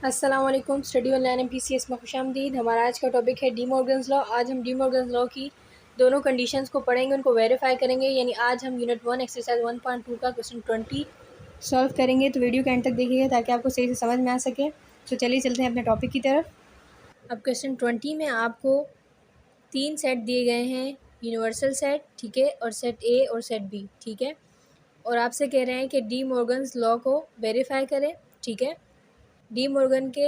अस्सलाम वालेकुम। Study online MPCS में खुशामदीद। हमारा आज का टॉपिक है डी मॉर्गन्स लॉ। आज हम डी मॉर्गन्स लॉ की दोनों कंडीशंस को पढ़ेंगे, उनको वेरीफाई करेंगे। यानी आज हम यूनिट 1 एक्सरसाइज 1.2 का क्वेश्चन 20 सॉल्व करेंगे। तो वीडियो के एंड तक देखिएगा ताकि आपको सही से समझ में आ सके। तो चलिए चलते हैं अपने टॉपिक की तरफ। अब क्वेश्चन 20 में आपको 3 सेट दिए गए हैं, यूनिवर्सल सेट, ठीक है, और सेट ए और सेट बी, ठीक है। और आपसे कह रहे हैं कि डी मॉर्गन्स लॉ को वेरीफाई करें, ठीक है। डी मॉर्गन के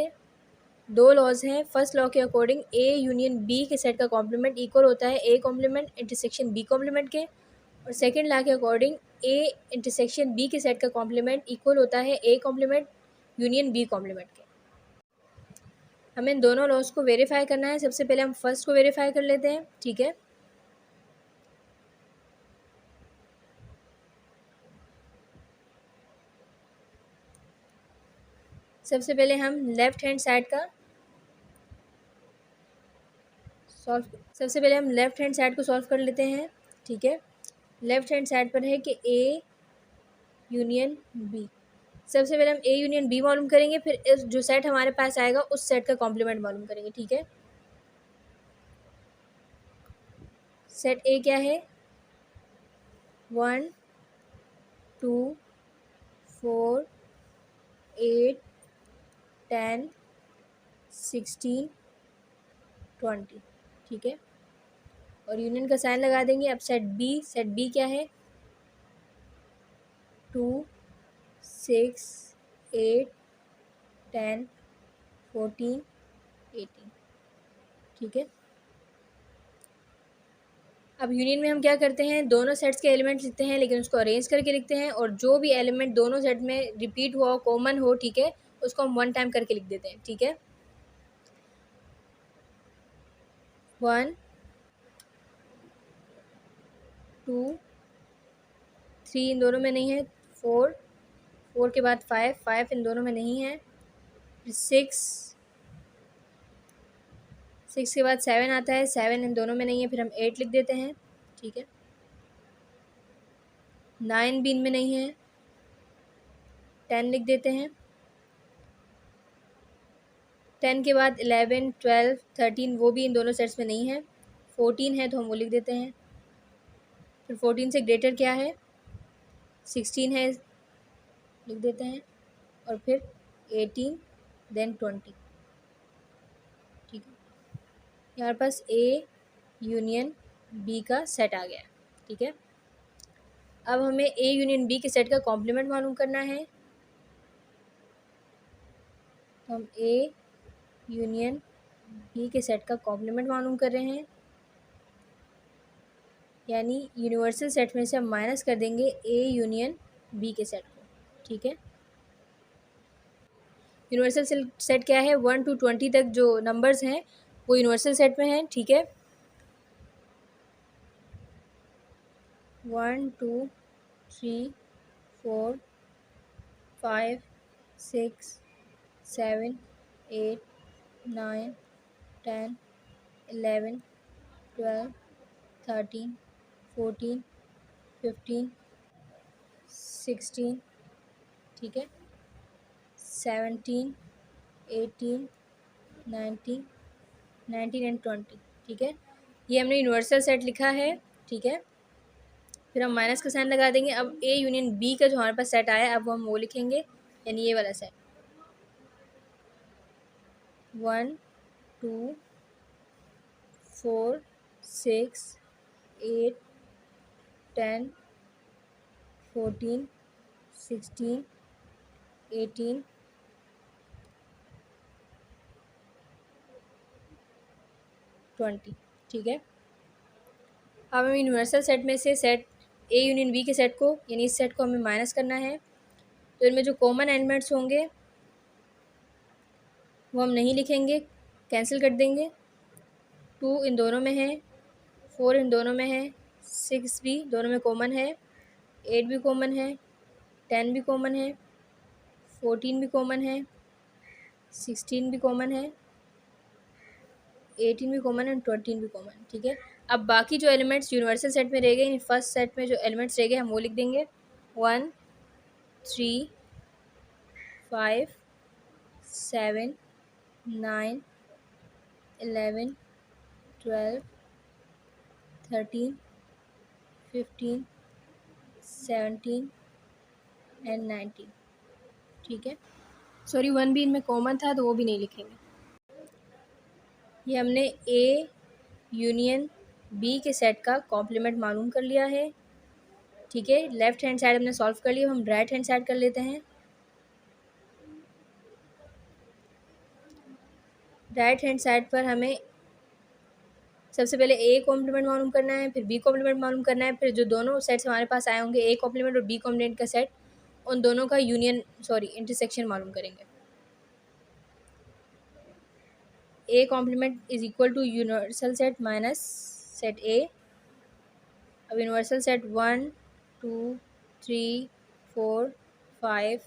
दो लॉज हैं। फर्स्ट लॉ के अकॉर्डिंग ए यूनियन बी के सेट का कॉम्प्लीमेंट इक्वल होता है A complement intersection B complement के। और सेकंड लॉ के अकॉर्डिंग ए इंटरसेक्शन बी के सेट का कॉम्प्लीमेंट इक्वल होता है A complement union B complement के। हमें इन दोनों लॉज को वेरीफाई करना है। सबसे पहले हम फर्स्ट को वेरीफाई कर लेते हैं, ठीक है। सबसे पहले हम लेफ्ट हैंड साइड को सॉल्व कर लेते हैं, ठीक है। लेफ्ट हैंड साइड पर है कि ए यूनियन बी। सबसे पहले हम ए यूनियन बी मालूम करेंगे, फिर इस जो सेट हमारे पास आएगा उस सेट का कॉम्प्लीमेंट मालूम करेंगे, ठीक है। सेट ए क्या है? 1 2 4 8 10 16 20, ठीक है। और यूनियन का साइन लगा देंगे। अब सेट बी क्या है? 2 6 8 10 14 18, ठीक है। अब यूनियन में हम क्या करते हैं, दोनों सेट्स के एलिमेंट्स लिखते हैं, लेकिन उसको अरेंज करके लिखते हैं। और जो भी एलिमेंट दोनों सेट में रिपीट हुआ, कॉमन हो, ठीक है, उसको हम 1 टाइम करके लिख देते हैं, ठीक है। 1 2 3 इन दोनों में नहीं है। 4 के बाद 5 इन दोनों में नहीं है। 6 के बाद 7 आता है, 7 इन दोनों में नहीं है, फिर हम 8 लिख देते हैं, ठीक है। 9 भी इनमें नहीं है, 10 लिख देते हैं। 10 के बाद 11 12 13 वो भी इन दोनों सेट्स में नहीं है। 14 है तो हम वो लिख देते हैं। फिर 14 से ग्रेटर क्या है? 16 है, लिख देते हैं। और फिर 18 देन 20, ठीक है। यहाँ पास ए यूनियन बी का सेट आ गया, ठीक है। अब हमें ए यूनियन बी के सेट का कॉम्प्लीमेंट मालूम करना है। तो हम ए यूनियन बी के सेट का कॉम्प्लीमेंट मालूम कर रहे हैं, यानी यूनिवर्सल सेट में से हम माइनस कर देंगे ए यूनियन बी के सेट को, ठीक है। यूनिवर्सल सेट क्या है? 1 to 20 तक जो नंबर्स हैं वो यूनिवर्सल सेट में हैं, ठीक है। 1 2 3 4 5 6 7 8 9 10 11 12 13 14 15 16, ठीक है। 17 18 19 एंड 20, ठीक है। ये हमने यूनिवर्सल सेट लिखा है, ठीक है। फिर हम माइनस का साइन लगा देंगे। अब ए यूनियन बी का जो हमारे पास सेट आया है, अब हम वो लिखेंगे, यानी ये वाला सेट। 1 2 4 6 8 10 14 16 18 20, ठीक है। अब हमें यूनिवर्सल सेट में से सेट ए यूनियन बी के सेट को, यानी इस सेट को हमें माइनस करना है। तो इनमें जो कॉमन एलिमेंट्स होंगे वो हम नहीं लिखेंगे, कैंसिल कर देंगे। 2 इन दोनों में है, 4 इन दोनों में है, 6 भी दोनों में कॉमन है, 8 भी कॉमन है, 10 भी कॉमन है, 14 भी कॉमन है, 16 भी कॉमन है, 18 भी कॉमन है और 20 भी कॉमन, ठीक है। अब बाकी जो एलिमेंट्स यूनिवर्सल सेट में रह गए, फर्स्ट सेट में जो एलिमेंट्स रह गए हम वो लिख देंगे। 1 3 5 7 9 11 12 13 15 17 एंड 19। ठीक है, सॉरी 1 भी इनमें कॉमन था तो वो भी नहीं लिखेंगे। ये हमने ए यूनियन बी के सेट का कॉम्प्लीमेंट मालूम कर लिया है। ठीक है, लेफ्ट हैंड साइड हमने सॉल्व कर लिया, हम राइट हैंड साइड कर लेते हैं। राइट हैंड साइड पर हमें सबसे पहले ए कॉम्प्लीमेंट मालूम करना है, फिर बी कॉम्प्लीमेंट मालूम करना है, फिर जो दोनों सेट्स हमारे पास आए होंगे ए कॉम्प्लीमेंट और बी कॉम्प्लीमेंट का सेट, उन दोनों का इंटरसेक्शन मालूम करेंगे। A complement is equal to universal set minus set A. अब यूनिवर्सल सेट 1 2 3 4 5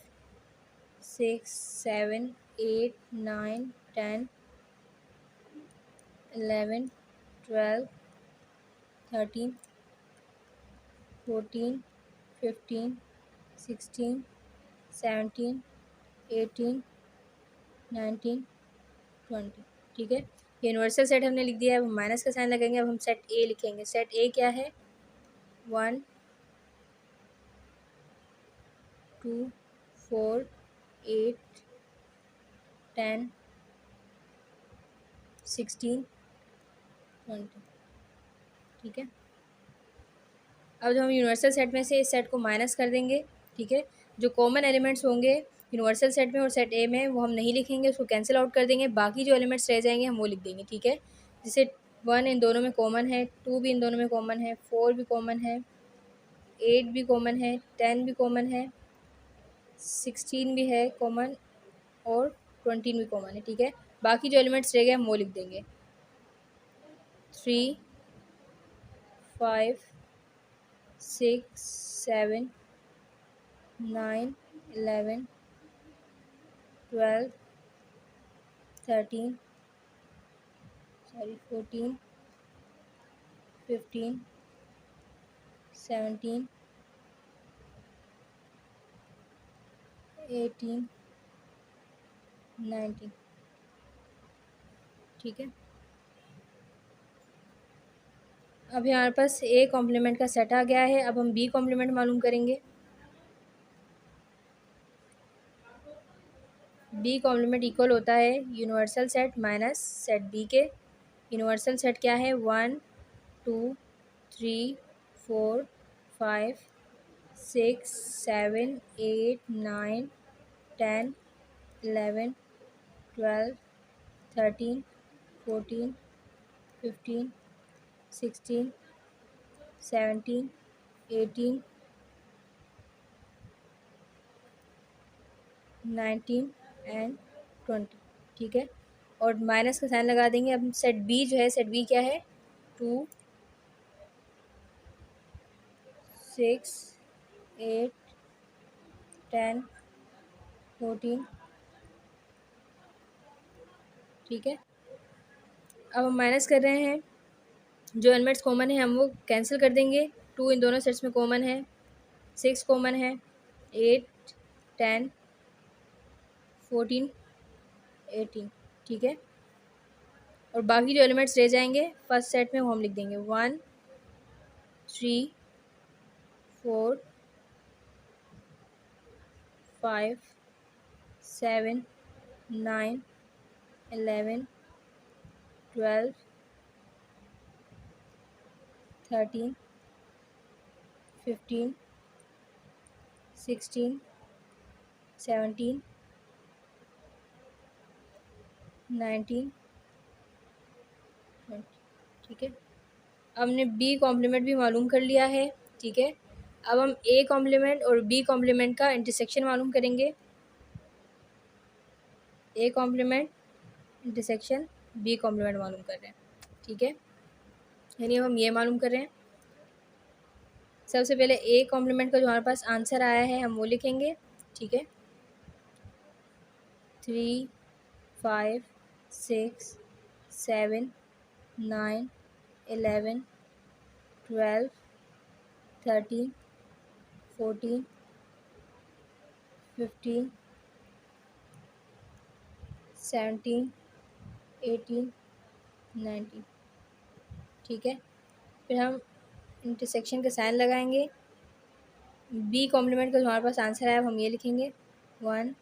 6 7 8 9 10 11 12 13 14 15 16 17 18 19 20। ठीक है, यूनिवर्सल सेट हमने लिख दिया है। अब माइनस का साइन लगेंगे। अब हम सेट ए लिखेंगे। सेट ए क्या है? 1 2 4 8 10 16 20। ठीक है, अब जब हम यूनिवर्सल सेट में से इस सेट को माइनस कर देंगे, ठीक है, जो कॉमन एलिमेंट्स होंगे यूनिवर्सल सेट में और सेट ए में वो हम नहीं लिखेंगे, उसको कैंसिल आउट कर देंगे। बाकी जो एलिमेंट्स रह जाएंगे हम वो लिख देंगे। ठीक है, जैसे 1 इन दोनों में कॉमन है, 2 भी इन दोनों में कॉमन है, 4 भी कॉमन है, 8 भी कॉमन है, 10 भी कॉमन है, 16 भी है कॉमन और 20 भी कॉमन है। ठीक है, बाकी जो एलिमेंट्स रह गए हम वो लिख देंगे। 3 5 6 7 9 11 12 13 14 15 17 18 19। ठीक है, अब हमारे पास ए कॉम्प्लीमेंट का सेट आ गया है। अब हम बी कॉम्प्लीमेंट मालूम करेंगे। बी कॉम्प्लीमेंट इक्वल होता है universal set minus set B के। यूनिवर्सल सेट क्या है? 1 2 3 4 5 6 7 8 9 10 11 12 13 14 15 16 17 18 19 एंड 20। ठीक है, और माइनस का साइन लगा देंगे। अब सेट बी जो है, सेट बी क्या है? 2 6 8 10 14। ठीक है, अब हम माइनस कर रहे हैं। जो एलिमेंट्स कॉमन है हम वो कैंसिल कर देंगे। 2 इन दोनों सेट्स में कॉमन है, 6 कॉमन है, 8 10 14 18। ठीक है, और बाकी जो एलिमेंट्स रह जाएंगे फर्स्ट सेट में वो हम लिख देंगे। 1 3 4 5 7 9 11 12 13 15 16 17 19 20। ठीक है, अब हमने बी कॉम्प्लीमेंट भी मालूम कर लिया है। ठीक है, अब हम ए कॉम्प्लीमेंट और बी कॉम्प्लीमेंट का इंटरसेक्शन मालूम करेंगे। A complement intersection B complement मालूम कर रहे हैं। ठीक है, यानी अब हम ये मालूम कर रहे हैं। सबसे पहले ए कॉम्प्लीमेंट का जो हमारे पास आंसर आया है हम वो लिखेंगे। ठीक है, 3 5 6 7 9 11 12 13 14 15 17, 18, 19। ठीक है, फिर हम इंटरसेक्शन का साइन लगाएंगे। बी कॉम्प्लीमेंट का जो हमारे पास आंसर आया हम ये लिखेंगे 1,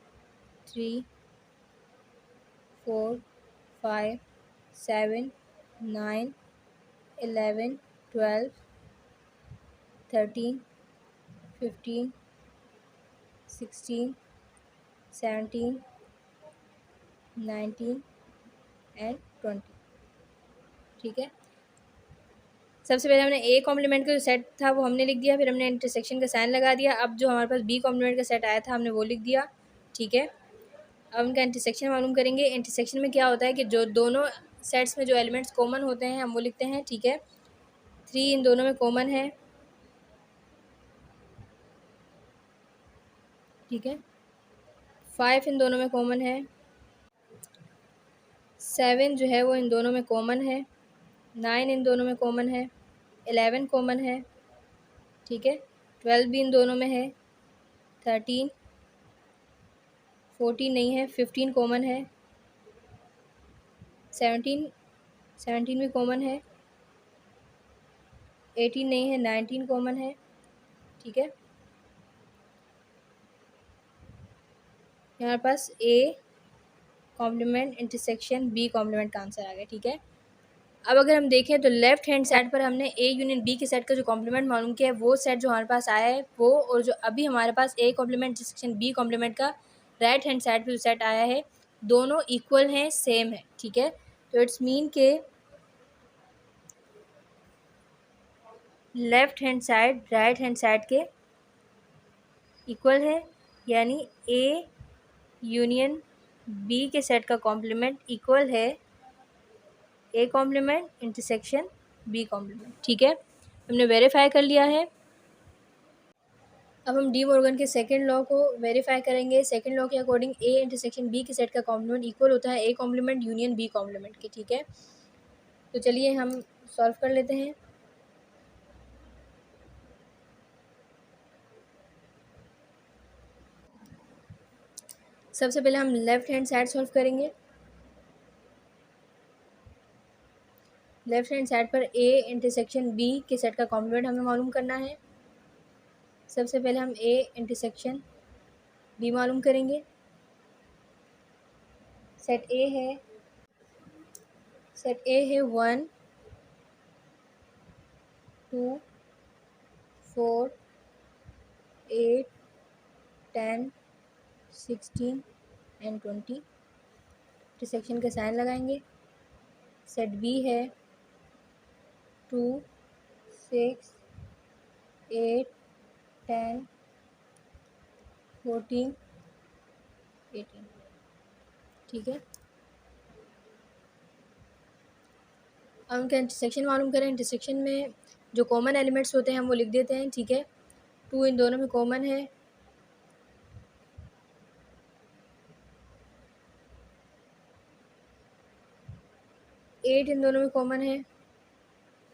3, 4, 5, 7, 9, 11, 12, 13, 15, 16, 17, 19 एंड 20। ठीक है, सबसे पहले हमने ए कॉम्प्लीमेंट का जो सेट था वो हमने लिख दिया, फिर हमने इंटरसेक्शन का साइन लगा दिया। अब जो हमारे पास बी कॉम्प्लीमेंट का सेट आया था हमने वो लिख दिया। ठीक है, अब उनका इंटरसेक्शन मालूम करेंगे। इंटरसेक्शन में क्या होता है कि जो दोनों सेट्स में जो एलिमेंट्स कॉमन होते हैं हम वो लिखते हैं। ठीक है, 3 इन दोनों में कॉमन है। ठीक है, 5 इन दोनों में कॉमन है। 7 जो है वो इन दोनों में कॉमन है। 9 इन दोनों में कॉमन है। 11 कॉमन है। ठीक है, 12 भी इन दोनों में है। 13, 14 नहीं है। 15 कॉमन है। 17 भी कॉमन है। 18 नहीं है। 19 कॉमन है। ठीक है, हमारे पास A complement intersection B complement का आंसर आ गया। ठीक है, अब अगर हम देखें तो लेफ्ट हैंड साइड पर हमने ए यूनियन बी के सेट का जो कॉम्प्लीमेंट मालूम किया है वो सेट जो हमारे पास आया है वो, और जो अभी हमारे पास A complement intersection B complement का राइट हैंड साइड पर जो सेट आया है दोनों इक्वल हैं, सेम है। ठीक है, तो इट्स मीन के left hand side right hand side के इक्वल है, यानी ए यूनियन बी के सेट का कॉम्प्लीमेंट इक्वल है A complement intersection B complement. ठीक है, हमने वेरीफाई कर लिया है। अब हम डी मॉर्गन के सेकंड लॉ को वेरीफाई करेंगे। सेकंड लॉ के अकॉर्डिंग ए इंटरसेक्शन बी के सेट का कॉम्प्लीमेंट इक्वल होता है A complement union B complement के। ठीक है, तो चलिए हम सॉल्व कर लेते हैं। सबसे पहले हम लेफ्ट हैंड साइड सॉल्व करेंगे। लेफ्ट हैंड साइड पर ए इंटरसेक्शन बी के सेट का कॉम्प्लीमेंट हमें मालूम करना है। सबसे पहले हम ए इंटरसेक्शन बी मालूम करेंगे। सेट ए है 1, 2, 4, 8, 10, 16 एंड 20। इंटरसेक्शन का साइन लगाएंगे। सेट बी है 2, 6, 8, 10, 14, 18। ठीक है, अब उनका इंटरसेक्शन मालूम करें। इंटरसेक्शन में जो कॉमन एलिमेंट्स होते हैं हम वो लिख देते हैं। ठीक है, 2 इन दोनों में कॉमन है। 8 इन दोनों में कॉमन है।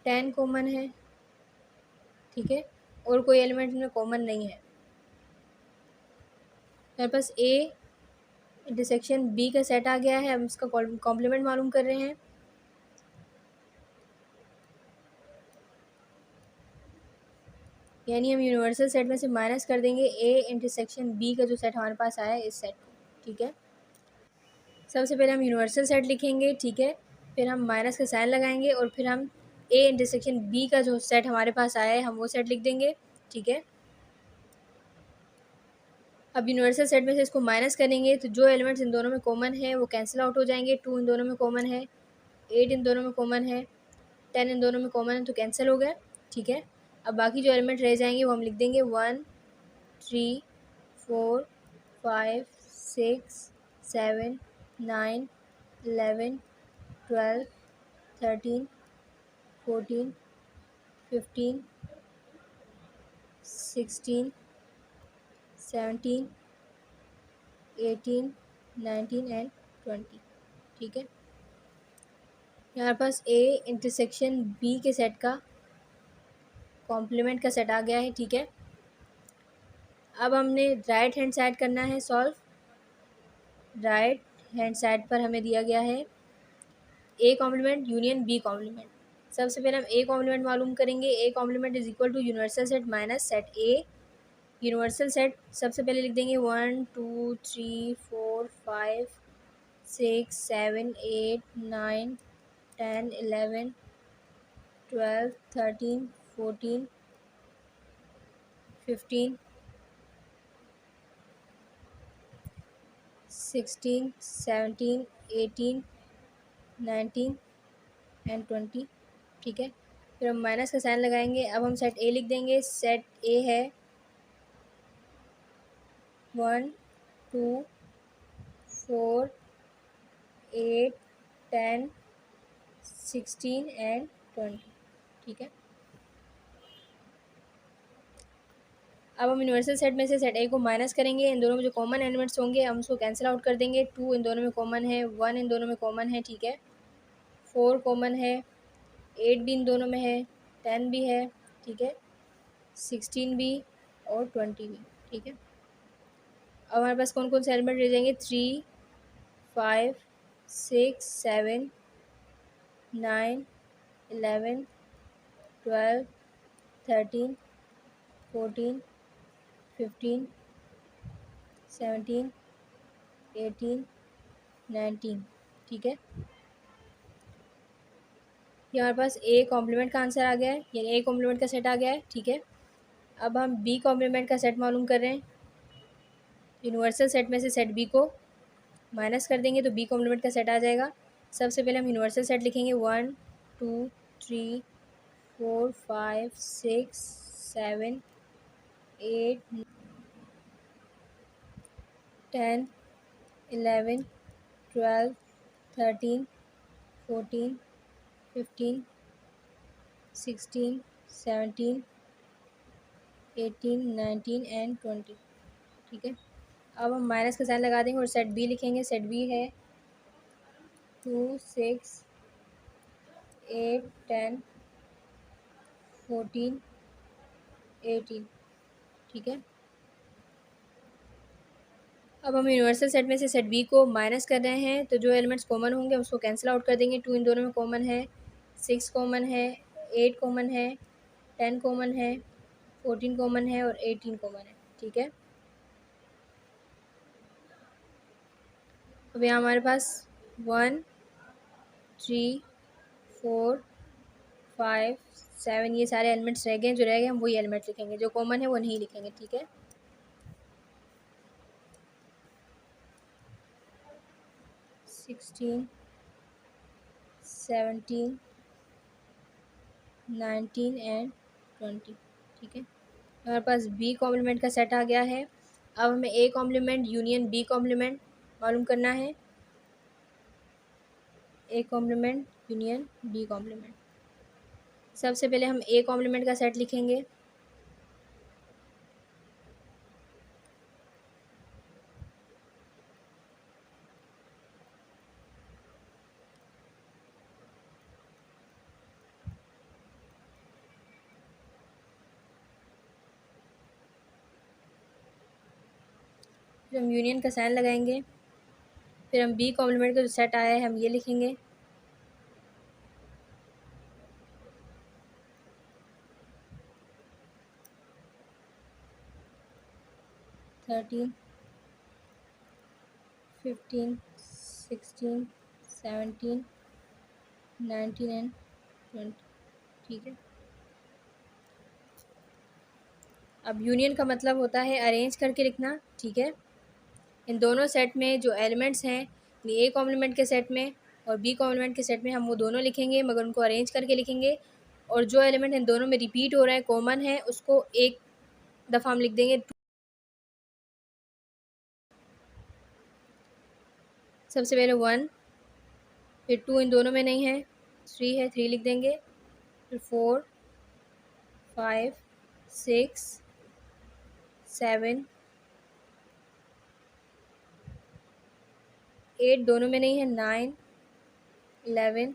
10 कॉमन है। ठीक है, और कोई एलिमेंट इनमें कॉमन नहीं है। मेरे पास ए इंटरसेक्शन बी का सेट आ गया है। हम इसका कॉम्प्लीमेंट मालूम कर रहे हैं। यानी हम यूनिवर्सल सेट में से माइनस कर देंगे ए इंटरसेक्शन बी का जो सेट हमारे पास आया है इस सेट को। ठीक है, सबसे पहले हम यूनिवर्सल सेट लिखेंगे। ठीक है, फिर हम माइनस का साइन लगाएंगे और फिर हम ए इंटरसेक्शन बी का जो सेट हमारे पास आया है हम वो सेट लिख देंगे। ठीक है, अब यूनिवर्सल सेट में से इसको माइनस करेंगे तो जो एलिमेंट्स इन दोनों में कॉमन है वो कैंसिल आउट हो जाएंगे। 2 इन दोनों में कॉमन है। 8 इन दोनों में कॉमन है। 10 इन दोनों में कॉमन है तो कैंसिल हो गया। ठीक है, अब बाकी जो एलिमेंट रह जाएंगे वो हम लिख देंगे 1, 3, 4, 5, 6, 7, 9, 11, 12, 13, 14, 15, 16, 17, 18, 19 एंड 20। ठीक है, यहाँ पास ए इंटरसेक्शन बी के सेट का कॉम्प्लीमेंट का सेट आ गया है। ठीक है, अब हमने राइट हैंड साइड करना है सॉल्व। राइट हैंड साइड पर हमें दिया गया है A complement union B complement. सबसे पहले हम ए कॉम्प्लीमेंट मालूम करेंगे। A complement is equal to universal set minus set A. Universal set सबसे पहले लिख देंगे 1 2 3 4 5 6 7 8 9 10 11 12 13 14 15 16 17 18 19 एंड 20। ठीक है, फिर हम माइनस का साइन लगाएंगे। अब हम सेट ए लिख देंगे। सेट ए है 1 2 4 8 10 16 एंड 20। ठीक है, अब हम यूनिवर्सल सेट में से सेट ए को माइनस करेंगे। इन दोनों में जो कॉमन एलिमेंट्स होंगे हम उसको कैंसिल आउट कर देंगे। 2 इन दोनों में कॉमन है, 1 इन दोनों में कॉमन है। ठीक है, 4 कॉमन है, 8 भी इन दोनों में है, 10 भी है। ठीक है, 16 भी और 20 भी। ठीक है, अब हमारे पास कौन कौन से एलिमेंट रह जाएंगे? 3 5 6 7 9 11 12 13 14 15 17 18 19। ठीक है, ये हमारे पास ए कॉम्प्लीमेंट का आंसर आ गया है, यानी ए कॉम्प्लीमेंट का सेट आ गया है। ठीक है, अब हम बी कॉम्प्लीमेंट का सेट मालूम कर रहे हैं। यूनिवर्सल सेट में से सेट बी को माइनस कर देंगे तो बी कॉम्प्लीमेंट का सेट आ जाएगा। सबसे पहले हम यूनिवर्सल सेट लिखेंगे 1 2 3 4 5 6 7 8 10 11 12 13 14 15 16 17 18 19 एंड 20। ठीक है, अब हम माइनस का साइन लगा देंगे और सेट बी लिखेंगे। सेट बी है 2 6 8 10 14 18। ठीक है, अब हम यूनिवर्सल सेट में से सेट बी को माइनस कर रहे हैं तो जो एलिमेंट्स कॉमन होंगे उसको कैंसिल आउट कर देंगे। 2 इन दोनों में कॉमन है, 6 कॉमन है, 8 कॉमन है, 10 कॉमन है, 14 कॉमन है और 18 कॉमन है। ठीक है, अब यहाँ हमारे पास 1 3 4 5 7 ये सारे एलिमेंट्स रह गए। जो रह गए हम वही एलिमेंट लिखेंगे, जो कॉमन है वो नहीं लिखेंगे। ठीक है, 16 17 19 एंड 20। ठीक है, हमारे पास बी कॉम्प्लीमेंट का सेट आ गया है। अब हमें A complement union B complement मालूम करना है। A complement union B complement, सबसे पहले हम ए कॉम्प्लीमेंट का सेट लिखेंगे। फिर हम यूनियन का साइन लगाएंगे। फिर हम बी कॉम्प्लीमेंट का जो सेट आया है हम ये लिखेंगे। Thirteen 15 16 17 19 and 20। ठीक है, अब यूनियन का मतलब होता है अरेंज करके लिखना। ठीक है, इन दोनों सेट में जो एलिमेंट्स हैं ए कॉम्प्लीमेंट के सेट में और बी कॉम्प्लीमेंट के सेट में हम वो दोनों लिखेंगे, मगर उनको अरेंज करके लिखेंगे। और जो एलिमेंट इन दोनों में रिपीट हो रहा है, कॉमन है, उसको एक दफ़ा हम लिख देंगे। सबसे पहले 1, फिर 2 इन दोनों में नहीं है, 3 है, 3 लिख देंगे। फिर 4 5 6 7 8 दोनों में नहीं है, 9 11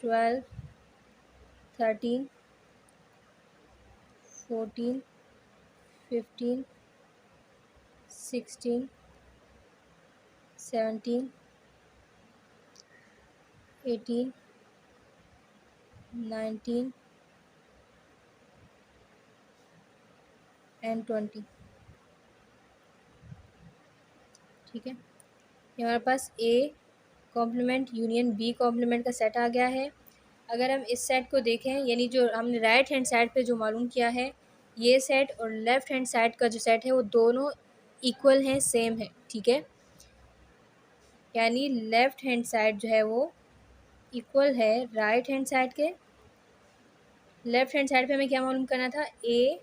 12 13 14 15 16 17, 18, 19 एंड 20। ठीक है, ये हमारे पास A complement union B complement का सेट आ गया है। अगर हम इस सेट को देखें, यानी जो हमने राइट हैंड साइड पे जो मालूम किया है, ये सेट और लेफ़्ट हैंड साइड का जो सेट है वो दोनों इक्वल हैं, सेम है। ठीक है, यानी लेफ़्ट हैंड साइड जो है वो इक्वल है राइट हैंड साइड के। लेफ़्ट हैंड साइड पे हमें क्या मालूम करना था, ए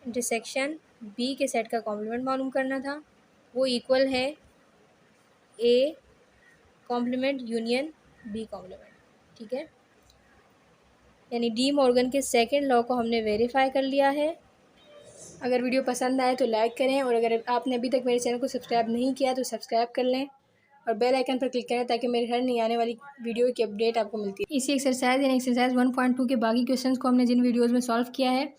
इंटरसेक्शन बी के सेट का कॉम्प्लीमेंट मालूम करना था, वो इक्वल है A complement union B complement. ठीक है, यानी डी मॉर्गन के सेकंड लॉ को हमने वेरीफाई कर लिया है। अगर वीडियो पसंद आए तो लाइक करें, और अगर आपने अभी तक मेरे चैनल को सब्सक्राइब नहीं किया तो सब्सक्राइब कर लें और बेल आइकन पर क्लिक करें ताकि मेरे हर नई आने वाली वीडियो की अपडेट आपको मिलती है। इसी एक्सरसाइज यानी एक्सरसाइज 1.2 के बाकी क्वेश्चंस को हमने जिन वीडियोज़ में सॉल्व किया है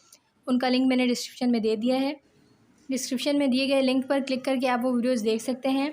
उनका लिंक मैंने डिस्क्रिप्शन में दे दिया है। डिस्क्रिप्शन में दिए गए लिंक पर क्लिक करके आप वो वीडियोज़ देख सकते हैं।